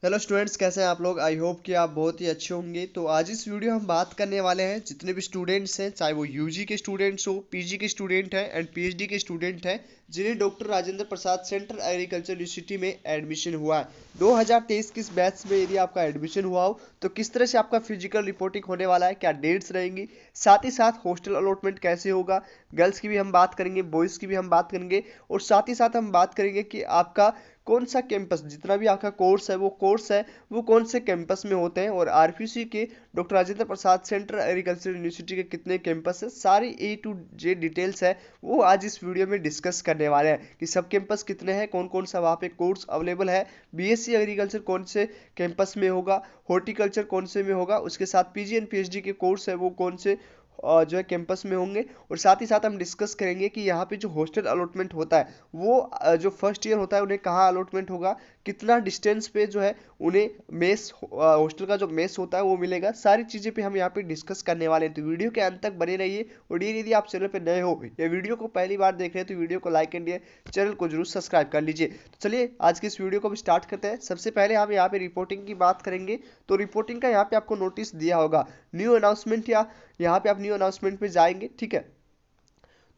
Hello students, कैसे हैं आप लोग। आई होप कि आप बहुत ही अच्छे होंगे। तो आज इस वीडियो हम बात करने वाले हैं जितने भी स्टूडेंट्स हैं, चाहे वो यूजी के स्टूडेंट्स हो, पीजी के स्टूडेंट हैं एंड पीएचडी के स्टूडेंट हैं, जिन्हें doctor Rajendra Prasad central agriculture university में एडमिशन हुआ है 2023 के इस बैच में। यदि आपका एडमिशन हुआ हो तो किस तरह से आपका फिजिकल रिपोर्टिंग होने वाला है, क्या डेट्स रहेंगी, साथ ही साथ हॉस्टल अलॉटमेंट कैसे होगा, गर्ल्स की भी हम बात करेंगे, बॉयज़ की भी हम बात करेंगे, और साथ ही साथ हम बात करेंगे कि आपका कौन सा कैंपस, जितना भी आपका कोर्स है वो कौन से कैंपस में होते हैं, और आरपीसी के doctor Rajendra Prasad central agriculture university के कितने कैंपस है, सारी ए टू जे डिटेल्स है वो आज इस वीडियो में डिस्कस करने वाले हैं कि सब कैंपस कितने हैं, कौन कौन सा वहाँ पे कोर्स अवेलेबल है, बीएससी एग्रीकल्चर कौन से कैंपस में होगा, हॉर्टिकल्चर कौन से में होगा, उसके साथ पीजी एंड पीएचडी के कोर्स है वो कौन से जो है कैंपस में होंगे। और साथ ही साथ हम डिस्कस करेंगे कि यहाँ पे जो हॉस्टल अलॉटमेंट होता है वो जो फर्स्ट ईयर होता है उन्हें कहाँ अलॉटमेंट होगा, कितना डिस्टेंस पे जो है उन्हें मेस, हॉस्टल का जो मेस होता है वो मिलेगा। सारी चीज़ें पे हम यहाँ पे डिस्कस करने वाले हैं, तो वीडियो के अंत तक बने रहिए। और ये यदि आप चैनल पे नए हो या वीडियो को पहली बार देख रहे हैं तो वीडियो को लाइक एंड चैनल को जरूर सब्सक्राइब कर लीजिए। तो चलिए आज के इस वीडियो को भी स्टार्ट करते हैं। सबसे पहले हम यहाँ पे रिपोर्टिंग की बात करेंगे। तो रिपोर्टिंग का यहाँ पे आपको नोटिस दिया होगा न्यू अनाउंसमेंट, या यहाँ पे आप न्यू अनाउंसमेंट पे जाएंगे, ठीक है।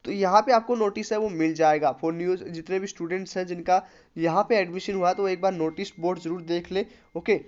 तो यहाँ पे आपको नोटिस है वो मिल जाएगा फॉर न्यूज, जितने भी स्टूडेंट्स हैं जिनका यहाँ पे एडमिशन हुआ तो एक बार नोटिस बोर्ड जरूर देख ले। ओके,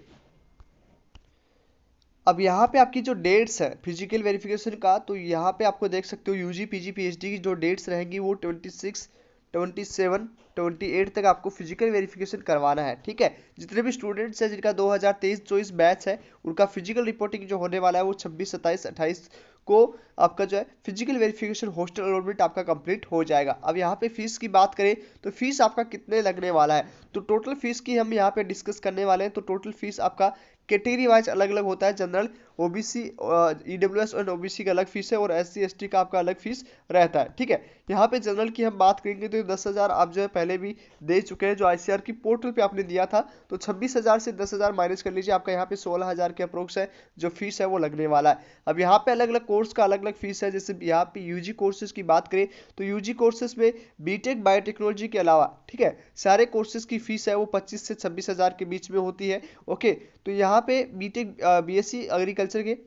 अब यहाँ पे आपकी जो डेट्स है फिजिकल वेरिफिकेशन का, तो यहाँ पे आपको देख सकते हो यूजी पीजी पीएचडी की जो डेट्स रहेंगी वो 26, 27, 28 तक आपको फिजिकल वेरिफिकेशन करवाना है, ठीक है। जितने भी स्टूडेंट्स हैं जिनका 2023-24 बैच है उनका फिजिकल रिपोर्टिंग जो होने वाला है वो 26, 27, 28 को आपका जो है फिजिकल वेरिफिकेशन हॉस्टल अलॉटमेंट आपका कंप्लीट हो जाएगा। अब यहाँ पे फीस की बात करें तो फीस आपका कितने लगने वाला है, तो टोटल फीस की हम यहाँ पे डिस्कस करने वाले हैं। तो टोटल फीस आपका कैटेगरी वाइज अलग अलग होता है। जनरल, ओबीसी, ईडब्ल्यूएस और ओबीसी का अलग फीस है, और एससी एसटी का आपका अलग फीस रहता है, ठीक है। यहाँ पे जनरल की हम बात करेंगे तो 10,000 आप जो है पहले भी दे चुके हैं, जो आईसीआर की पोर्टल पे आपने दिया था। तो 26,000 से 10,000 माइनस कर लीजिए, आपका यहाँ पे 16,000 के अप्रोक्स है जो फीस है वो लगने वाला है। अब यहाँ पे अलग अलग कोर्स का अलग अलग फीस है। जैसे यहाँ पे यूजी कोर्सेज की बात करें तो यूजी कोर्सेज में बीटेक बायोटेक्नोलॉजी के अलावा, ठीक है, सारे कोर्सेज की फीस है वो 25 से 26,000 के बीच में होती है। ओके, तो यहाँ पे बीटेक बीएससी एग्रीकल्चर के,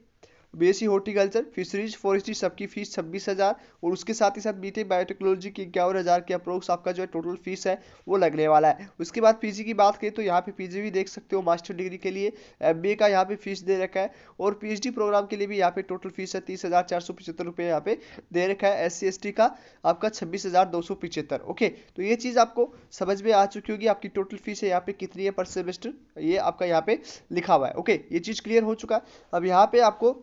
बीएससी हॉर्टिकल्चर, फिशरीज, फॉरेस्ट्री सबकी फीस 26,000, और उसके साथ ही साथ बीटेक बायोटेक्नोलॉजी की 51,000 के अप्रोक्स आपका जो है टोटल फीस है वो लगने वाला है। उसके बाद पीजी की बात करें तो यहाँ पे पीजी भी देख सकते हो, मास्टर डिग्री के लिए एमबीए का यहाँ पे फीस दे रखा है, और पीएचडी प्रोग्राम के लिए भी यहाँ पे टोटल फीस है 30,475 रुपये यहाँ पे दे रखा है। एससी एसटी का आपका 26,275। ओके, तो ये चीज़ आपको समझ में आ चुकी होगी। आपकी टोटल फीस है यहाँ पे कितनी है पर सेमेस्टर, ये आपका यहाँ पे लिखा हुआ है। ओके, ये चीज़ क्लियर हो चुका। अब यहाँ पे आपको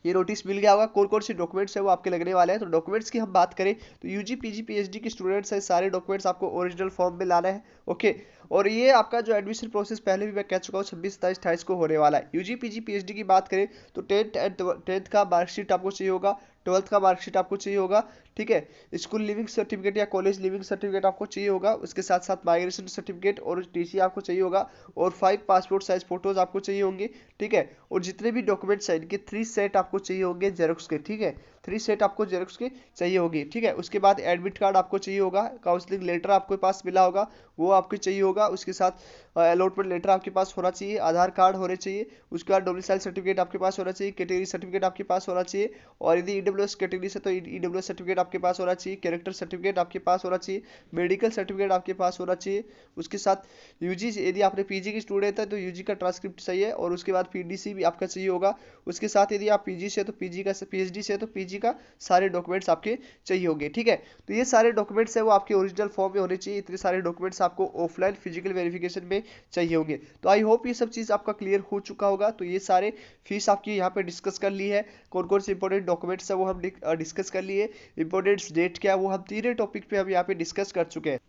ये नोटिस मिल गया होगा कौन कौन से डॉक्यूमेंट्स है वो आपके लगने वाले हैं। तो डॉक्यूमेंट्स की हम बात करें तो यूजी पीजी पीएचडी के स्टूडेंट्स हैं, सारे डॉक्यूमेंट्स आपको ओरिजिनल फॉर्म में लाना है। ओके, और ये आपका जो एडमिशन प्रोसेस पहले भी मैं कह चुका हूँ 26, 27, 28 को होने वाला है। यूजी पीजी पीएचडी की बात करें तो 10th का मार्कशीट आपको चाहिए होगा, 12th का मार्कशीट आपको चाहिए होगा, ठीक है। स्कूल लिविंग सर्टिफिकेट या कॉलेज लिविंग सर्टिफिकेट आपको चाहिए होगा, उसके साथ साथ माइग्रेशन सर्टिफिकेट और टीसी आपको चाहिए होगा, और 5 पासपोर्ट साइज फोटोज आपको चाहिए होंगे, ठीक है। और जितने भी डॉक्यूमेंट्स हैं इनके 3 सेट आपको चाहिए होंगे जेरोक्स के, ठीक है, 3 सेट आपको जेरोक्स के चाहिए होगी, ठीक है। उसके बाद एडमिट कार्ड आपको चाहिए होगा, काउंसलिंग लेटर आपके पास मिला होगा वो आपको चाहिए होगा, उसके साथ अलॉटमेंट लेटर आपके पास होना चाहिए, आधार कार्ड होने चाहिए, उसके बाद डोमिसाइल सर्टिफिकेट आपके पास होना चाहिए, कैटेगरी सर्टिफिकेट आपके पास होना चाहिए, और यदि ईडब्ल्यूएस कैटेगरी से तो ईडब्ल्यूएस सर्टिफिकेट आपके पास होना चाहिए, कैरेक्टर सर्टिफिकेट आपके पास होना चाहिए, मेडिकल सर्टिफिकेट आपके पास होना चाहिए। उसके साथ यूजी, यदि आपने पीजी की स्टूडेंट है तो यूजी का ट्रांसक्रिप्ट चाहिए, और उसके बाद पीडीसी भी आपका चाहिए होगा। उसके साथ यदि आप पीजी से तो पीजी का, पीएचडी से तो पीजी का सारे डॉक्यूमेंट्स आपके चाहिए होंगे, ठीक है। तो ये सारे डॉक्यूमेंट्स है वो आपके ओरिजिनल फॉर्म में होने चाहिए। इतने सारे डॉक्यूमेंट्स आपको ऑफलाइन फिजिकल वेरिफिकेशन में चाहिए होंगे। तो आई होप ये सब चीज़ आपका क्लियर हो चुका होगा। तो ये सारे फीस आपकी यहाँ पे डिस्कस कर ली है, कौन कौन से इंपॉर्टेंट डॉक्यूमेंट्स है वो हम डिस्कस कर लिए, इंपॉर्टेंट डेट क्या है वो हम तीनों टॉपिक पे हम यहाँ पे डिस्कस कर चुके हैं।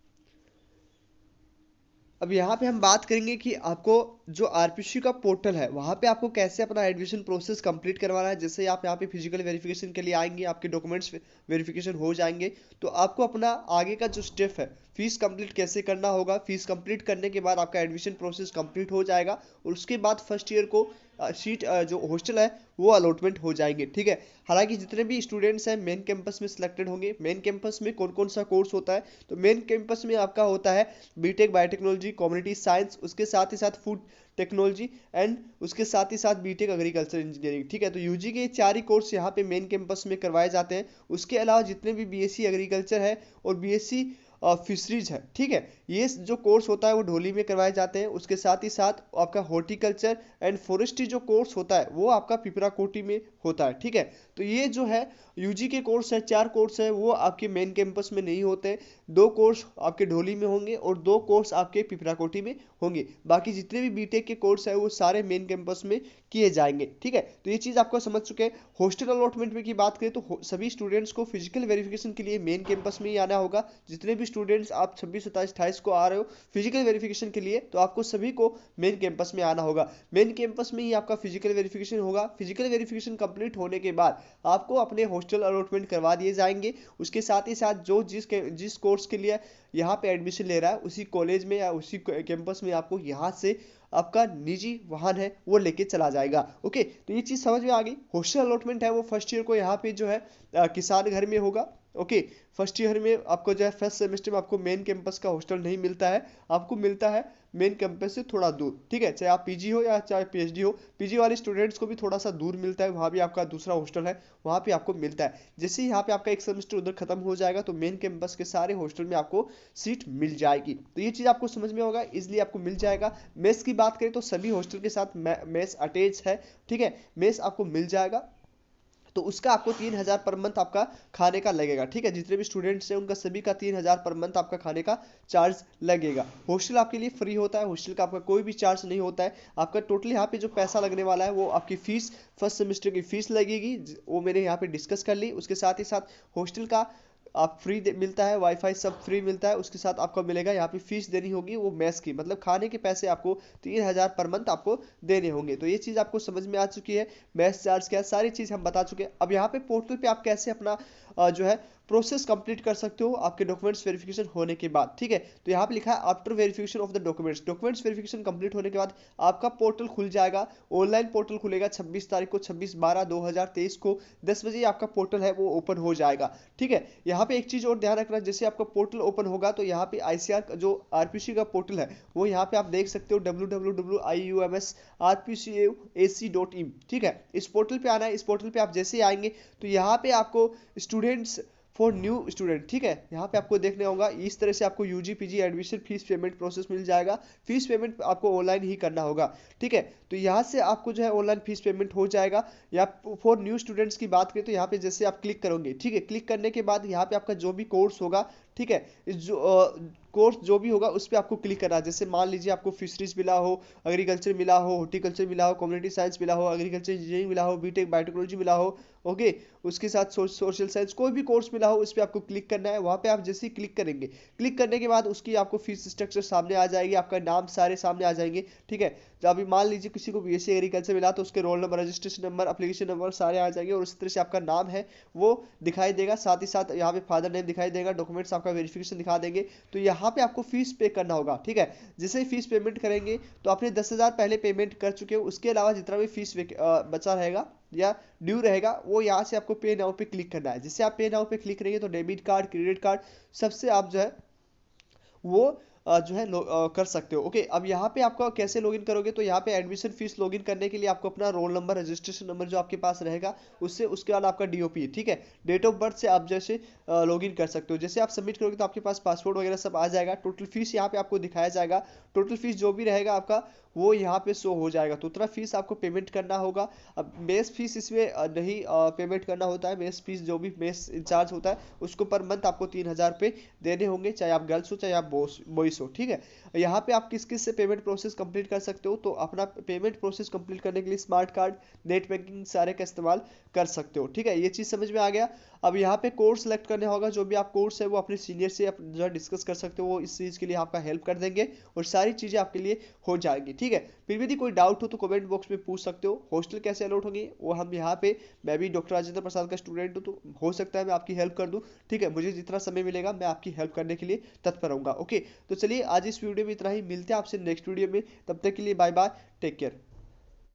अब यहाँ पे हम बात करेंगे कि आपको जो आरपीसी का पोर्टल है वहाँ पे आपको कैसे अपना एडमिशन प्रोसेस कंप्लीट करवाना है। जैसे आप यहाँ पे फिजिकल वेरिफिकेशन के लिए आएंगे, आपके डॉक्यूमेंट्स वेरिफिकेशन हो जाएंगे, तो आपको अपना आगे का जो स्टेप है फीस कंप्लीट कैसे करना होगा। फीस कंप्लीट करने के बाद आपका एडमिशन प्रोसेस कंप्लीट हो जाएगा, और उसके बाद फर्स्ट ईयर को सीट जो हॉस्टल है वो अलॉटमेंट हो जाएंगे, ठीक है। हालांकि जितने भी स्टूडेंट्स हैं मेन कैंपस में सिलेक्टेड होंगे। मेन कैंपस में कौन कौन सा कोर्स होता है, तो मेन कैंपस में आपका होता है बीटेक बायोटेक्नोलॉजी, कम्युनिटी साइंस, उसके साथ ही साथ फूड टेक्नोलॉजी एंड उसके साथ ही साथ बीटेक एग्रीकल्चर इंजीनियरिंग, ठीक है। तो यूजी के 4 ही कोर्स यहाँ पे मेन कैंपस में करवाए जाते हैं। उसके अलावा जितने भी बीएससी एग्रीकल्चर है और बीएससी फिशरीज है, ठीक है, ये जो कोर्स होता है वो ढोली में करवाए जाते हैं। उसके साथ ही साथ आपका हॉर्टिकल्चर एंड फॉरेस्ट्री जो कोर्स होता है वो आपका पिपराकोटी में होता है, ठीक है। तो ये जो है यूजी के कोर्स है, 4 कोर्स है, वो आपके मेन कैंपस में नहीं होते। 2 कोर्स आपके ढोली में होंगे और 2 कोर्स आपके पिपराकोटी में होंगे। बाकी जितने भी बीटेक के कोर्स है वो सारे मेन कैंपस में किए जाएंगे, ठीक है। तो ये चीज आपको समझ चुके हैं। हॉस्टल अलॉटमेंट में की बात करें तो सभी स्टूडेंट्स को फिजिकल वेरिफिकेशन के लिए मेन कैंपस में ही आना होगा। जितने भी स्टूडेंट्स आप 26, 27, 28 को आ रहे हो फिजिकल वेरिफिकेशन के लिए, तो आपको सभी को मेन कैंपस में आना होगा। मेन कैंपस में ही आपका फिजिकल वेरिफिकेशन होगा। फिजिकल वेरिफिकेशन कंप्लीट होने के बाद आपको अपने हॉस्टल अलॉटमेंट करवा दिए जाएंगे। उसके साथ ही साथ जो जिस कोर्स के लिए यहाँ पे एडमिशन ले रहा है उसी कॉलेज में या उसी कैंपस में आपको यहाँ से आपका निजी वाहन है वो लेके चला जाएगा। ओके, तो ये चीज समझ में आ गई। हॉस्टल अलॉटमेंट है वो फर्स्ट ईयर को यहाँ पे जो है किसान घर में होगा। ओके, फर्स्ट ईयर में आपको जो है फर्स्ट सेमेस्टर में आपको मेन कैंपस का हॉस्टल नहीं मिलता है, आपको मिलता है मेन कैंपस से थोड़ा दूर, ठीक है। चाहे आप पीजी हो या चाहे पीएचडी हो, पीजी वाले स्टूडेंट्स को भी थोड़ा सा दूर मिलता है, वहाँ भी आपका दूसरा हॉस्टल है, वहाँ पे आपको मिलता है। जैसे ही यहाँ पे आपका एक सेमेस्टर उधर खत्म हो जाएगा तो मेन कैंपस के सारे हॉस्टल में आपको सीट मिल जाएगी। तो ये चीज़ आपको समझ में होगा, इसलिए आपको मिल जाएगा। मेस की बात करें तो सभी हॉस्टल के साथ मेस अटैच है, ठीक है, मेस आपको मिल जाएगा। तो उसका आपको 3000 पर मंथ आपका खाने का लगेगा, ठीक है। जितने भी स्टूडेंट्स हैं उनका सभी का 3000 पर मंथ आपका खाने का चार्ज लगेगा। हॉस्टल आपके लिए फ्री होता है, हॉस्टल का आपका कोई भी चार्ज नहीं होता है। आपका टोटल यहाँ पे जो पैसा लगने वाला है वो आपकी फीस, फर्स्ट सेमेस्टर की फीस लगेगी, वो मैंने यहाँ पे डिस्कस कर ली। उसके साथ ही साथ हॉस्टल का आप फ्री मिलता है, वाईफाई सब फ्री मिलता है। उसके साथ आपको मिलेगा यहाँ पे फीस देनी होगी वो मेस की, मतलब खाने के पैसे आपको 3000 पर मंथ आपको देने होंगे। तो ये चीज़ आपको समझ में आ चुकी है। मेस चार्ज क्या, सारी चीज़ हम बता चुके हैं। अब यहाँ पे पोर्टल पे आप कैसे अपना जो है प्रोसेस कंप्लीट कर सकते हो आपके डॉक्यूमेंट्स वेरिफिकेशन होने के बाद, ठीक है। तो यहाँ पे लिखा है after verification of the documents. Documents verification complete होने के बाद आपका पोर्टल खुल जाएगा। ऑनलाइन पोर्टल खुलेगा 26 तारीख को, 26/12/2023 को 10 बजे आपका पोर्टल है वो ओपन हो जाएगा, ठीक है। यहाँ पे एक चीज और ध्यान रखना, जैसे आपका पोर्टल ओपन होगा तो यहाँ पे आईसीआर जो आरपीसी का पोर्टल है वो यहाँ पे आप देख सकते हो www.iumsrpcac.in, ठीक है। इस पोर्टल पे आना है। इस पोर्टल पे आप जैसे ही आएंगे तो यहाँ पे आपको स्टूडेंट्स फॉर न्यू स्टूडेंट, ठीक है, यहाँ पे आपको देखने होगा इस तरह से आपको UG PG admission fees payment process मिल जाएगा। फीस पेमेंट आपको ऑनलाइन ही करना होगा, ठीक है। तो यहाँ से आपको जो है ऑनलाइन फीस पेमेंट हो जाएगा। या फॉर न्यू स्टूडेंट्स की बात करें तो यहाँ पे जैसे आप क्लिक करोगे, ठीक है, क्लिक करने के बाद यहाँ पे आपका जो भी कोर्स होगा, ठीक है, इस जो कोर्स जो भी होगा उस पर आपको क्लिक करना है। जैसे मान लीजिए आपको फिशरीज मिला हो, एग्रीकल्चर मिला हो, हॉर्टिकल्चर मिला हो, कम्युनिटी साइंस मिला हो, एग्रीकल्चर इंजीनियरिंग मिला हो, बीटेक बायोटेक्नोलॉजी मिला हो, ओके, उसके साथ सोशल साइंस कोई भी कोर्स मिला हो उस पर आपको क्लिक करना है। वहाँ पे आप जैसे ही क्लिक करेंगे, क्लिक करने के बाद उसकी आपको फीस स्ट्रक्चर सामने आ जाएगी, आपका नाम सारे सामने आ जाएंगे, ठीक है। जब अभी मान लीजिए किसी को बीएससी एग्रीकल्चर मिला तो उसके roll number, registration number, application number सारे आ जाएंगे और उस तरह से आपका नाम है वो दिखाई देगा। साथ ही साथ यहाँ पे फादर नेम दिखाई देगा, डॉक्यूमेंट्स आपका वेरिफिकेशन दिखा देंगे। तो यहाँ पे आपको फीस पे करना होगा, ठीक है। जैसे ही फीस पेमेंट करेंगे तो आपने 10,000 पहले पेमेंट कर चुके हो, उसके अलावा जितना भी फीस बचा रहेगा या ड्यू रहेगा वो यहाँ से आपको पे नाउ पे क्लिक करना है। जैसे आप पे नाउ पे क्लिक करेंगे तो डेबिट कार्ड, क्रेडिट कार्ड सबसे आप जो है वो जो है कर सकते हो। ओके, अब यहाँ पे आपका कैसे लॉगिन करोगे, तो यहाँ पे एडमिशन फीस लॉगिन करने के लिए आपको अपना रोल नंबर, रजिस्ट्रेशन नंबर जो आपके पास रहेगा उससे, उसके बाद आपका डीओपी, ठीक है, डेट ऑफ बर्थ से आप जैसे लॉगिन कर सकते हो। जैसे आप सबमिट करोगे तो आपके पास पासपोर्ट वगैरह सब आ जाएगा। टोटल फीस यहाँ पे आपको दिखाया जाएगा। टोटल फीस जो भी रहेगा आपका वो यहाँ पे शो हो जाएगा। तो उतना फीस आपको पेमेंट करना होगा। अब मेस फीस इसमें नहीं पेमेंट करना होता है। मेस फीस जो भी मेस इंचार्ज होता है उसको पर मंथ आपको 3000 पे देने होंगे, चाहे आप गर्ल्स हो चाहे आप बॉयज हो, ठीक है। यहाँ पे आप किस किस से पेमेंट प्रोसेस कंप्लीट कर सकते हो, तो अपना पेमेंट प्रोसेस कंप्लीट करने के लिए स्मार्ट कार्ड, नेट बैंकिंग सारे का इस्तेमाल कर सकते हो, ठीक है। ये चीज़ समझ में आ गया। अब यहाँ पे कोर्स सेलेक्ट करने होगा, जो भी आप कोर्स है वो अपने सीनियर से आप जो है डिस्कस कर सकते हो, वो इस चीज़ के लिए आपका हेल्प कर देंगे और सारी चीज़ें आपके लिए हो जाएगी, ठीक है। फिर भी यदि कोई डाउट हो तो कमेंट बॉक्स में पूछ सकते हो। हॉस्टल कैसे अलॉट होंगे वो हम यहाँ पे, मैं भी डॉक्टर राजेंद्र प्रसाद का स्टूडेंट हूँ तो हो सकता है मैं आपकी हेल्प कर दूँ, ठीक है। मुझे जितना समय मिलेगा मैं आपकी हेल्प करने के लिए तत्पर रहूँगा। ओके, तो चलिए आज इस वीडियो में इतना ही, मिलते हैं आपसे नेक्स्ट वीडियो में। तब तक के लिए बाय बाय, टेक केयर।